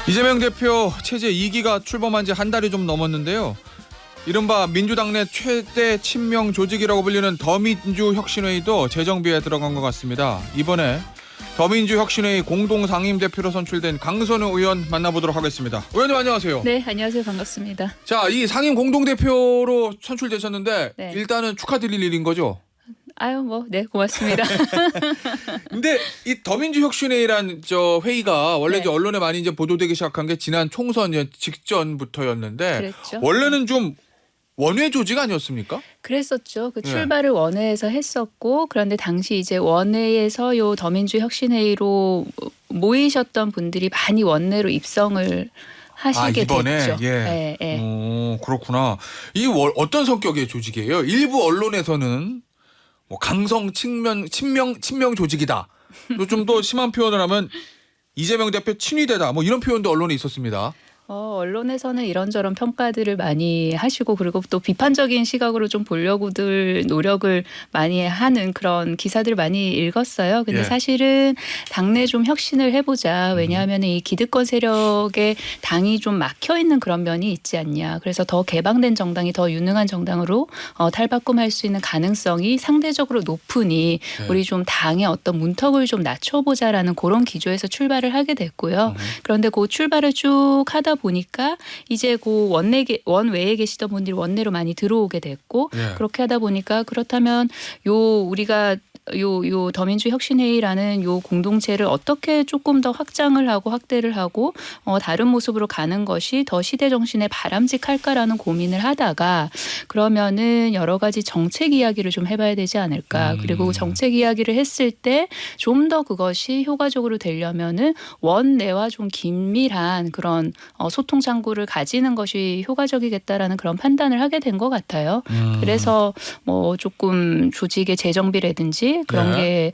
이재명 대표 체제 2기가 출범한 지 한 달이 좀 넘었는데요. 이른바 민주당 내 최대 친명 조직이라고 불리는 더민주혁신회의도 재정비에 들어간 것 같습니다. 이번에 더민주혁신회의 공동상임대표로 선출된 강선우 의원 만나보도록 하겠습니다. 의원님 안녕하세요. 네, 안녕하세요. 반갑습니다. 자, 이 상임 공동대표로 선출되셨는데 네. 일단은 축하드릴 일인 거죠? 네, 고맙습니다. 근데 이 더민주혁신회의란 회의가 원래 네. 이제 언론에 많이 이제 보도되기 시작한 게 지난 총선 직전부터였는데 그랬죠. 원래는 좀 원외 조직 아니었습니까? 그랬었죠. 그 네. 출발을 원회에서 했었고, 그런데 당시 이제 원회에서 요 더민주혁신회의로 모이셨던 분들이 많이 원내로 입성을 하시게 이번에? 됐죠. 예. 네, 네. 오, 그렇구나. 이 어떤 성격의 조직이에요? 일부 언론에서는 뭐 강성 친명 조직이다. 또 좀 더 심한 표현을 하면 이재명 대표 친위대다. 뭐 이런 표현도 언론에 있었습니다. 언론에서는 이런저런 평가들을 많이 하시고, 그리고 또 비판적인 시각으로 좀 보려고들 노력을 많이 하는 그런 기사들 많이 읽었어요. 근데 예. 사실은 당내 좀 혁신을 해보자. 왜냐하면 이 기득권 세력의 당이 좀 막혀 있는 그런 면이 있지 않냐. 그래서 더 개방된 정당이 더 유능한 정당으로 탈바꿈할 수 있는 가능성이 상대적으로 높으니 네. 우리 좀 당의 어떤 문턱을 좀 낮춰보자라는 그런 기조에서 출발을 하게 됐고요. 그런데 그 출발을 쭉 하다 보니까 이제 그 원외에 계시던 분들이 원내로 많이 들어오게 됐고, 예. 그렇게 하다 보니까 그렇다면 우리가 요 더민주혁신회의라는 요 공동체를 어떻게 조금 더 확장을 하고 확대를 하고 다른 모습으로 가는 것이 더 시대 정신에 바람직할까라는 고민을 하다가, 그러면은 여러 가지 정책 이야기를 좀 해봐야 되지 않을까. 그리고 정책 이야기를 했을 때 좀 더 그것이 효과적으로 되려면은 원내와 좀 긴밀한 그런 소통 창구를 가지는 것이 효과적이겠다라는 그런 판단을 하게 된 것 같아요. 그래서 뭐 조금 조직의 재정비라든지 그런 게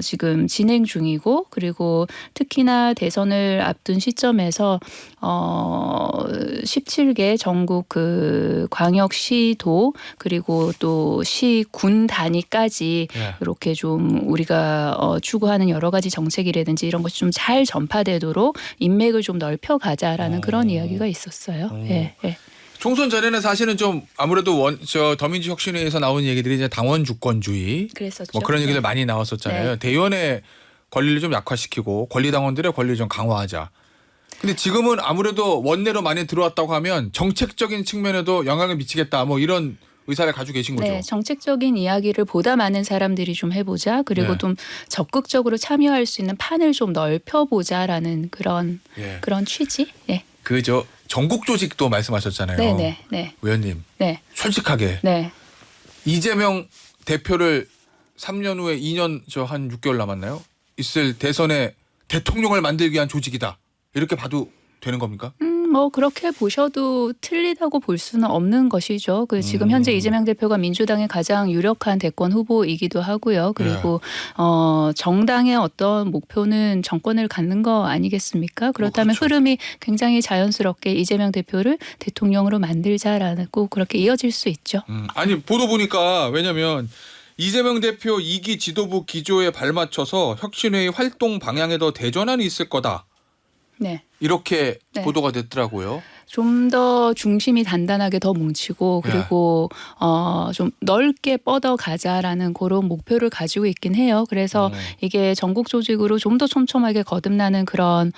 지금 진행 중이고, 그리고 특히나 대선을 앞둔 시점에서 17개 전국 그 광역시도 그리고 또 시군 단위까지 예. 이렇게 좀 우리가 추구하는 여러 가지 정책이라든지 이런 것이 좀 잘 전파되도록 인맥을 좀 넓혀가자라는 그런 이야기가 있었어요. 예, 예. 총선 전에는 사실은 좀 아무래도 더민주혁신회의에서 나온 얘기들이 이제 당원 주권주의 그랬었죠. 뭐 그런 얘기들 네. 많이 나왔었잖아요. 네. 대의원의 권리를 좀 약화시키고 권리당원들의 권리를 좀 강화하자. 근데 지금은 아무래도 원내로 많이 들어왔다고 하면 정책적인 측면에도 영향을 미치겠다. 뭐 이런 의사를 가지고 계신 거죠. 네, 정책적인 이야기를 보다 많은 사람들이 좀 해보자. 그리고 네. 좀 적극적으로 참여할 수 있는 판을 좀 넓혀보자라는 예. 그런 취지. 네, 전국 조직도 말씀하셨잖아요. 네, 네, 네, 의원님 네, 솔직하게 네. 이재명 대표를 3년 후에 2년 한 6개월 남았나요? 있을 대선에 대통령을 만들기 위한 조직이다. 이렇게 봐도 되는 겁니까? 뭐 그렇게 보셔도 틀리다고 볼 수는 없는 것이죠. 지금 현재 이재명 대표가 민주당의 가장 유력한 대권 후보이기도 하고요. 그리고 정당의 어떤 목표는 정권을 갖는 거 아니겠습니까? 그렇다면 그렇죠. 흐름이 굉장히 자연스럽게 이재명 대표를 대통령으로 만들자라고 그렇게 이어질 수 있죠. 아니 보도 보니까 왜냐면 이재명 대표 2기 지도부 기조에 발맞춰서 혁신회의 활동 방향에도 대전환이 있을 거다. 네. 이렇게 네. 보도가 됐더라고요. 좀 더 중심이 단단하게 더 뭉치고, 그리고 좀 넓게 뻗어 가자라는 그런 목표를 가지고 있긴 해요. 그래서 이게 전국 조직으로 좀 더 촘촘하게 거듭나는 그런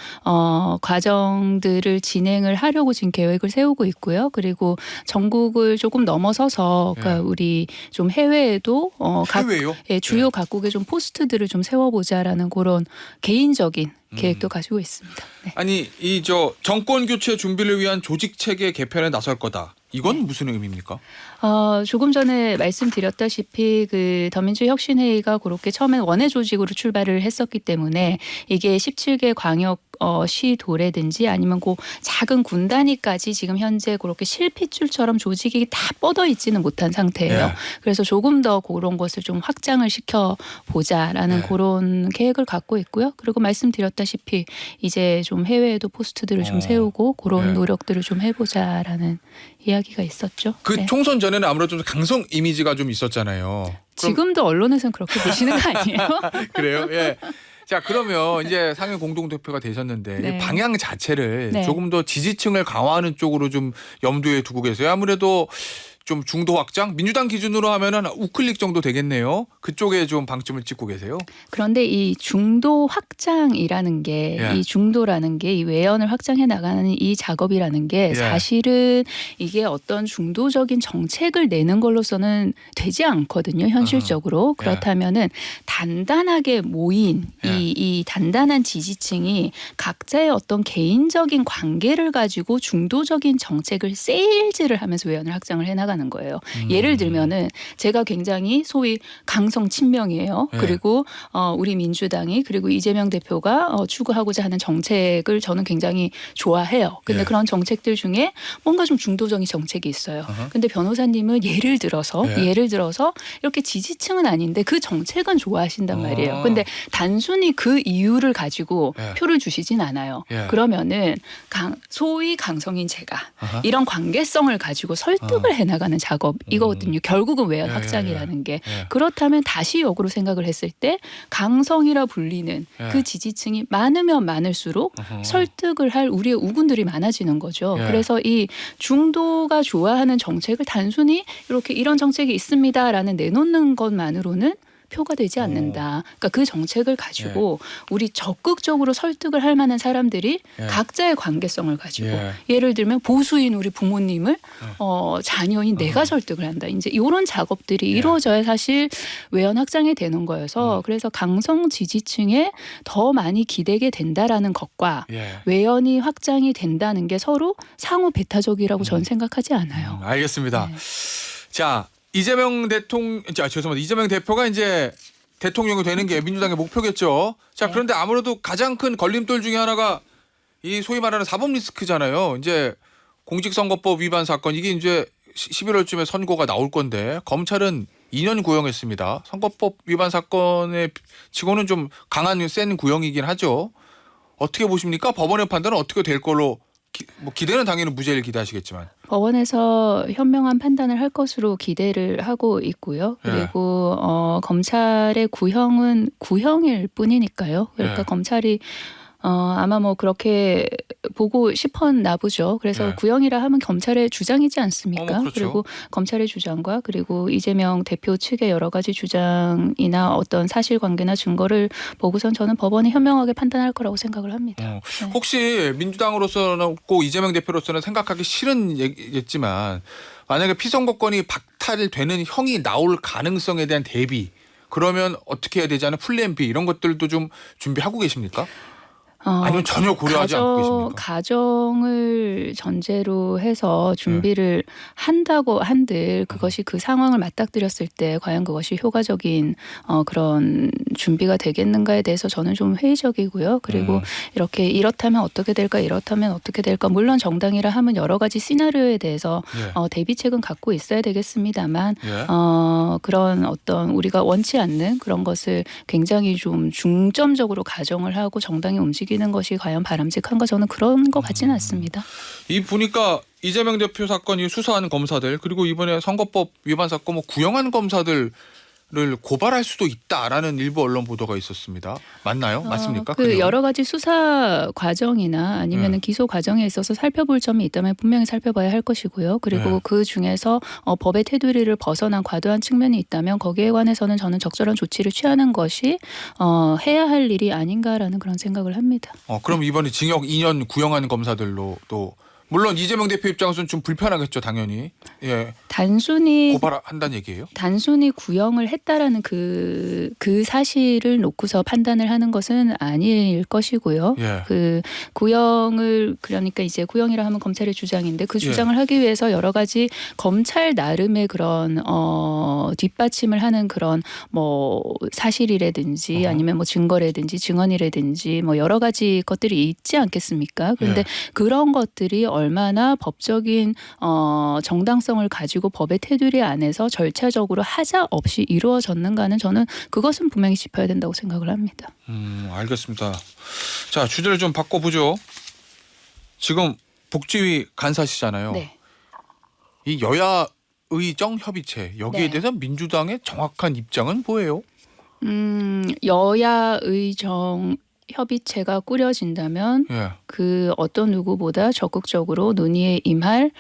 과정들을 진행을 하려고 지금 계획을 세우고 있고요. 그리고 전국을 조금 넘어서서 그러니까 우리 좀 해외에도 해외요? 주요 각국의 좀 포스트들을 좀 세워보자라는 그런 개인적인 계획도 가지고 있습니다. 네. 아니 정권 교체 준비를 위한 조직 체계 개편에 나설 거다. 이건 무슨 의미입니까? 조금 전에 말씀드렸다시피 그 더민주혁신회의가 그렇게 처음엔 원외 조직으로 출발을 했었기 때문에 이게 17개 광역 시도라든지 아니면 그 작은 군 단위까지 지금 현재 그렇게 실핏줄처럼 조직이 다 뻗어 있지는 못한 상태예요. 네. 그래서 조금 더 그런 것을 좀 확장을 시켜 보자라는 네. 그런 계획을 갖고 있고요. 그리고 말씀드렸다시피 이제 좀 해외에도 포스트들을 좀 세우고 그런 네. 노력들을 좀 해보자라는 이야기가 있었죠. 네. 총선 전에는 아무래도 좀 강성 이미지가 좀 있었잖아요. 지금도 언론에서는 그렇게 보시는 거 아니에요? 그래요? 예. 자, 그러면 이제 상임 공동대표가 되셨는데 네. 이 방향 자체를 네. 조금 더 지지층을 강화하는 쪽으로 좀 염두에 두고 계세요. 아무래도 좀 중도 확장, 민주당 기준으로 하면은 우클릭 정도 되겠네요. 그쪽에 좀 방점을 찍고 계세요. 그런데 이 중도 확장이라는 게 예. 이 중도라는 게 이 외연을 확장해 나가는 이 작업이라는 게 예. 사실은 이게 어떤 중도적인 정책을 내는 걸로서는 되지 않거든요. 현실적으로. 예. 그렇다면은 단단하게 모인 예. 이 단단한 지지층이 각자의 어떤 개인적인 관계를 가지고 중도적인 정책을 세일즈를 하면서 외연을 확장을 해 나가는 거예요. 예를 들면은 제가 굉장히 소위 강성 친명이에요. 예. 그리고 우리 민주당이 그리고 이재명 대표가 추구하고자 하는 정책을 저는 굉장히 좋아해요. 근데 예. 그런 정책들 중에 뭔가 좀 중도적인 정책이 있어요. 어허. 근데 변호사님은 예를 들어서 예. 이렇게 지지층은 아닌데 그 정책은 좋아하신단 말이에요. 어. 근데 단순히 그 이유를 가지고 예. 표를 주시진 않아요. 예. 그러면은 소위 강성인 제가 어허. 이런 관계성을 가지고 설득을 해나가는 작업이거든요. 결국은 외연 예, 확장이라는 게. 예. 그렇다면 다시 역으로 생각을 했을 때 강성이라 불리는 예. 그 지지층이 많으면 많을수록 어허. 설득을 할 우리의 우군들이 많아지는 거죠. 예. 그래서 이 중도가 좋아하는 정책을 단순히 이렇게 이런 정책이 있습니다라는 내놓는 것만으로는 표가 되지 않는다. 그러니까 그 정책을 가지고 우리 적극적으로 설득을 할 만한 사람들이 예. 각자의 관계성을 가지고 예. 예를 들면 보수인 우리 부모님을 자녀인 내가 설득을 한다. 이제 이런 작업들이 예. 이루어져야 사실 외연 확장이 되는 거여서 그래서 강성 지지층에 더 많이 기대게 된다라는 것과 예. 외연이 확장이 된다는 게 서로 상호 배타적이라고 저는 생각하지 않아요. 알겠습니다. 네. 자, 이재명 대표가 이제 대통령이 되는 게 민주당의 목표겠죠. 자, 네. 그런데 아무래도 가장 큰 걸림돌 중에 하나가 이 소위 말하는 사법 리스크잖아요. 이제 공직선거법 위반 사건 이게 이제 11월쯤에 선고가 나올 건데 검찰은 2년 구형했습니다. 선거법 위반 사건에 치고는 좀 강한 센 구형이긴 하죠. 어떻게 보십니까? 법원의 판단은 어떻게 될 걸로 기대는 당연히 무죄를 기대하시겠지만. 법원에서 현명한 판단을 할 것으로 기대를 하고 있고요. 그리고 검찰의 구형은 구형일 뿐이니까요. 그러니까 예. 검찰이 아마 뭐 그렇게 보고 싶었나 보죠. 그래서 예. 구형이라 하면 검찰의 주장이지 않습니까? 그렇죠. 그리고 검찰의 주장과 그리고 이재명 대표 측의 여러 가지 주장이나 어떤 사실관계나 증거를 보고선 저는 법원이 현명하게 판단할 거라고 생각을 합니다. 네. 혹시 민주당으로서는 꼭 이재명 대표로서는 생각하기 싫은 얘기겠지만 만약에 피선거권이 박탈되는 형이 나올 가능성에 대한 대비 그러면 어떻게 해야 되지 않은 플랜 B 이런 것들도 좀 준비하고 계십니까? 아니면 전혀 고려하지 않고 계십니까? 가정을 전제로 해서 준비를 한다고 한들 그것이 그 상황을 맞닥뜨렸을 때 과연 그것이 효과적인 그런 준비가 되겠는가에 대해서 저는 좀 회의적이고요. 그리고 이렇다면 어떻게 될까 이렇다면 어떻게 될까 물론 정당이라 하면 여러 가지 시나리오에 대해서 대비책은 갖고 있어야 되겠습니다만 그런 어떤 우리가 원치 않는 그런 것을 굉장히 좀 중점적으로 가정을 하고 정당이 움직이는 것이 과연 바람직한가 저는 그런 것 같지는 않습니다. 이 보니까 이재명 대표 사건 이 수사하는 검사들 그리고 이번에 선거법 위반 사건 뭐 구형한 검사들을 고발할 수도 있다라는 일부 언론 보도가 있었습니다. 맞나요? 맞습니까? 그 여러 가지 수사 과정이나 아니면은 기소 과정에 있어서 살펴볼 점이 있다면 분명히 살펴봐야 할 것이고요. 그리고 그 중에서 법의 테두리를 벗어난 과도한 측면이 있다면 거기에 관해서는 저는 적절한 조치를 취하는 것이 해야 할 일이 아닌가라는 그런 생각을 합니다. 그럼 이번에 징역 2년 구형한 검사들로 또 물론 이재명 대표 입장에서는 좀 불편하겠죠, 당연히. 예. 단순히 고발한다는 얘기예요? 단순히 구형을 했다라는 그 사실을 놓고서 판단을 하는 것은 아닐 것이고요. 예. 그 구형을 그러니까 이제 구형이라 하면 검찰의 주장인데 그 주장을 하기 위해서 여러 가지 검찰 나름의 그런 뒷받침을 하는 그런 뭐 사실이라든지 아니면 뭐 증거라든지 증언이라든지 뭐 여러 가지 것들이 있지 않겠습니까? 그런데 그런 것들이 얼마나 법적인 정당성을 가지고 법의 테두리 안에서 절차적으로 하자 없이 이루어졌는가는 저는 그것은 분명히 짚어야 된다고 생각을 합니다. 알겠습니다. 자, 주제를 좀 바꿔보죠. 지금 복지위 간사시잖아요. 네. 이 여야 의정 협의체 여기에 네. 대해서 민주당의 정확한 입장은 뭐예요? 여야 의정 협의체가 꾸려진다면 예. 그 어떤 누구보다 적극적으로 논의에 임할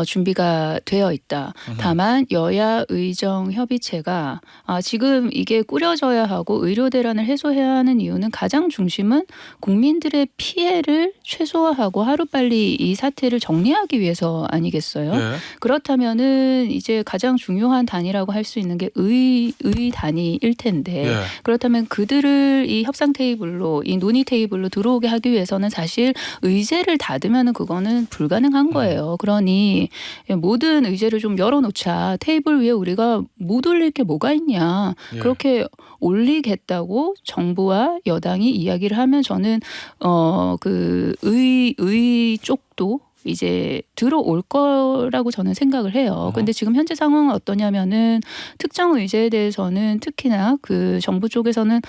준비가 되어 있다. 다만 여야 의정 협의체가 지금 이게 꾸려져야 하고 의료 대란을 해소해야 하는 이유는 가장 중심은 국민들의 피해를 최소화하고 하루빨리 이 사태를 정리하기 위해서 아니겠어요? 예. 그렇다면은 이제 가장 중요한 단위라고 할 수 있는 게 의 단위일 텐데 예. 그렇다면 그들을 이 협상 테이블로 이 논의 테이블로 들어오게 하기 위해서는 사실 의제를 닫으면은 그거는 불가능한 거예요. 그러니 모든 의제를 좀 열어놓자. 테이블 위에 우리가 못 올릴 게 뭐가 있냐. 예. 그렇게 올리겠다고 정부와 여당이 이야기를 하면 저는 그 의 쪽도 이제 들어올 거라고 저는 생각을 해요. 근데 지금 현재 상황은 어떠냐면은 특정 의제에 대해서는 특히나 그 정부 쪽에서는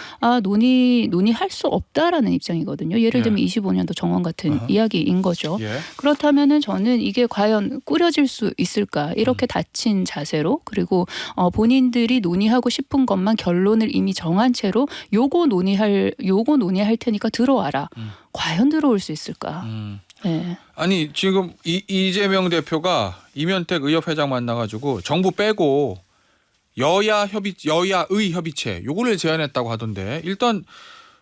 논의할 수 없다라는 입장이거든요. 예를 들면 25년도 정원 같은 이야기인 거죠. 예. 그렇다면은 저는 이게 과연 꾸려질 수 있을까? 이렇게 닫힌 자세로 그리고 본인들이 논의하고 싶은 것만 결론을 이미 정한 채로 요거 논의할 테니까 들어와라. 과연 들어올 수 있을까? 네. 아니 지금 이재명 대표가 이면택 의협회장 만나가지고 정부 빼고 여야의 협의체 요거를 제안했다고 하던데 일단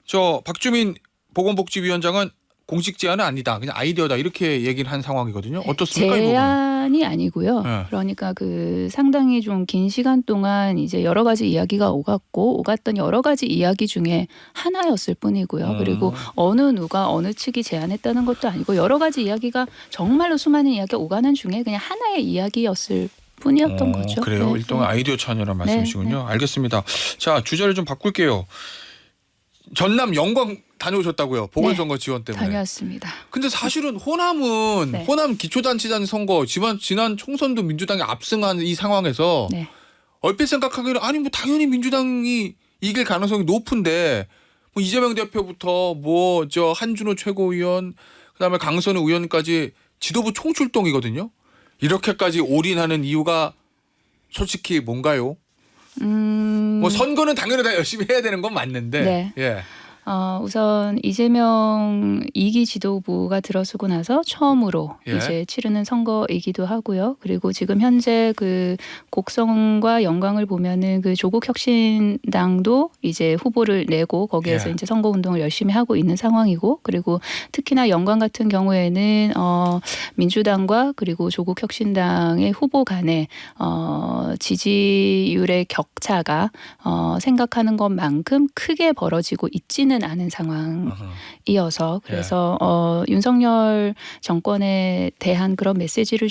저 박주민 보건복지위원장은 공식 제안은 아니다. 그냥 아이디어다 이렇게 얘기를 한 상황이거든요. 어떻습니까? 제안이 아니고요. 네. 그러니까 그 상당히 좀 긴 시간 동안 이제 여러 가지 이야기가 오갔던 여러 가지 이야기 중에 하나였을 뿐이고요. 그리고 어느 누가 어느 측이 제안했다는 것도 아니고 여러 가지 이야기가 정말로 수많은 이야기가 오가는 중에 그냥 하나의 이야기였을 뿐이었던 거죠. 그래요. 네. 일종의 아이디어 차이라는 말씀이시군요. 알겠습니다. 자 주제를 좀 바꿀게요. 전남 영광 다녀오셨다고요. 보궐선거 지원 때문에. 다녀왔습니다. 근데 사실은 호남은 호남 기초단체장 선거 지난 총선도 민주당이 압승한 이 상황에서 얼핏 생각하기에는 아니 뭐 당연히 민주당이 이길 가능성이 높은데 뭐 이재명 대표부터 뭐 저 한준호 최고위원 그다음에 강선우 의원까지 지도부 총출동이거든요. 이렇게까지 올인하는 이유가 솔직히 뭔가요? 뭐 선거는 당연히 다 열심히 해야 되는 건 맞는데. 예. 우선 이재명 2기 지도부가 들어서고 나서 처음으로 이제 치르는 선거이기도 하고요. 그리고 지금 현재 그 곡성과 영광을 보면은 그 조국혁신당도 이제 후보를 내고 거기에서 이제 선거 운동을 열심히 하고 있는 상황이고, 그리고 특히나 영광 같은 경우에는 민주당과 그리고 조국혁신당의 후보 간의 지지율의 격차가 생각하는 것만큼 크게 벌어지고 있지는 않은 상황이어서 그래서 윤석열 정권에 대한 그런 메시지를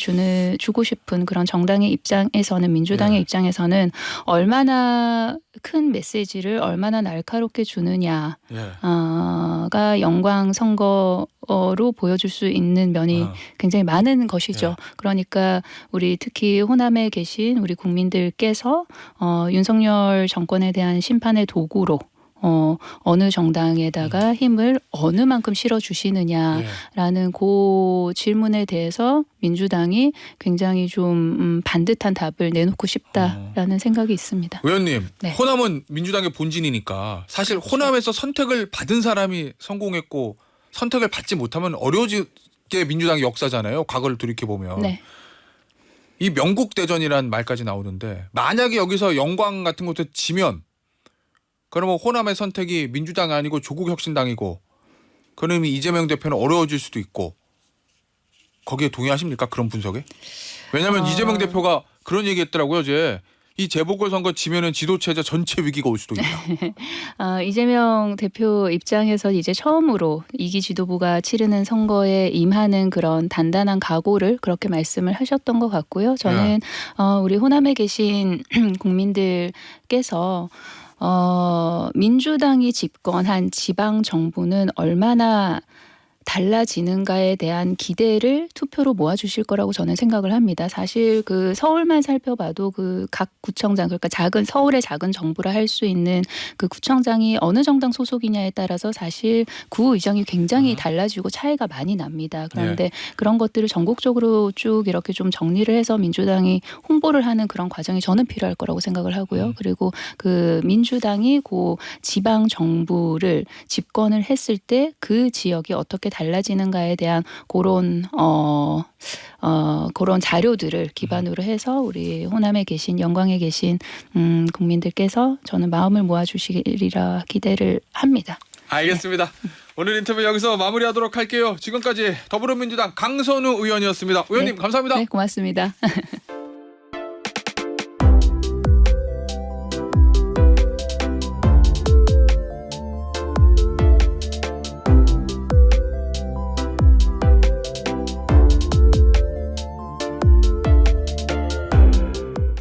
주고 싶은 그런 정당의 입장에서는 민주당의 입장에서는 얼마나 큰 메시지를 얼마나 날카롭게 주느냐가 영광 선거로 보여줄 수 있는 면이 굉장히 많은 것이죠. 그러니까 우리 특히 호남에 계신 우리 국민들께서 윤석열 정권에 대한 심판의 도구로 어느 정당에다가 힘을 어느 만큼 실어주시느냐라는 그 질문에 대해서 민주당이 굉장히 좀 반듯한 답을 내놓고 싶다라는 생각이 있습니다. 의원님, 호남은 민주당의 본진이니까 사실 호남에서 선택을 받은 사람이 성공했고 선택을 받지 못하면 어려워지게 민주당의 역사잖아요. 과거를 돌이켜보면. 이 명국대전이라는 말까지 나오는데 만약에 여기서 영광 같은 것도 지면 그러면 호남의 선택이 민주당이 아니고 조국혁신당이고 그러면 이재명 대표는 어려워질 수도 있고 거기에 동의하십니까? 그런 분석에? 왜냐하면 이재명 대표가 그런 얘기했더라고요. 어제 이 재보궐선거 지면은 지도체제 전체 위기가 올 수도 있다. 이재명 대표 입장에서 이제 처음으로 2기 지도부가 치르는 선거에 임하는 그런 단단한 각오를 그렇게 말씀을 하셨던 것 같고요. 저는 우리 호남에 계신 국민들께서 민주당이 집권한 지방 정부는 얼마나 달라지는가에 대한 기대를 투표로 모아주실 거라고 저는 생각을 합니다. 사실 그 서울만 살펴봐도 그 각 구청장, 그러니까 서울의 작은 정부라 할 수 있는 그 구청장이 어느 정당 소속이냐에 따라서 사실 구의정이 굉장히 달라지고 차이가 많이 납니다. 그런데 그런 것들을 전국적으로 쭉 이렇게 좀 정리를 해서 민주당이 홍보를 하는 그런 과정이 저는 필요할 거라고 생각을 하고요. 그리고 그 민주당이 그 지방 정부를 집권을 했을 때 그 지역이 어떻게 달라지는가에 대한 그런 자료들을 기반으로 해서 우리 호남에 계신 영광에 계신 국민들께서 저는 마음을 모아주시리라 기대를 합니다. 알겠습니다. 오늘 인터뷰 여기서 마무리하도록 할게요. 지금까지 더불어민주당 강선우 의원이었습니다. 의원님 네. 감사합니다. 네, 고맙습니다.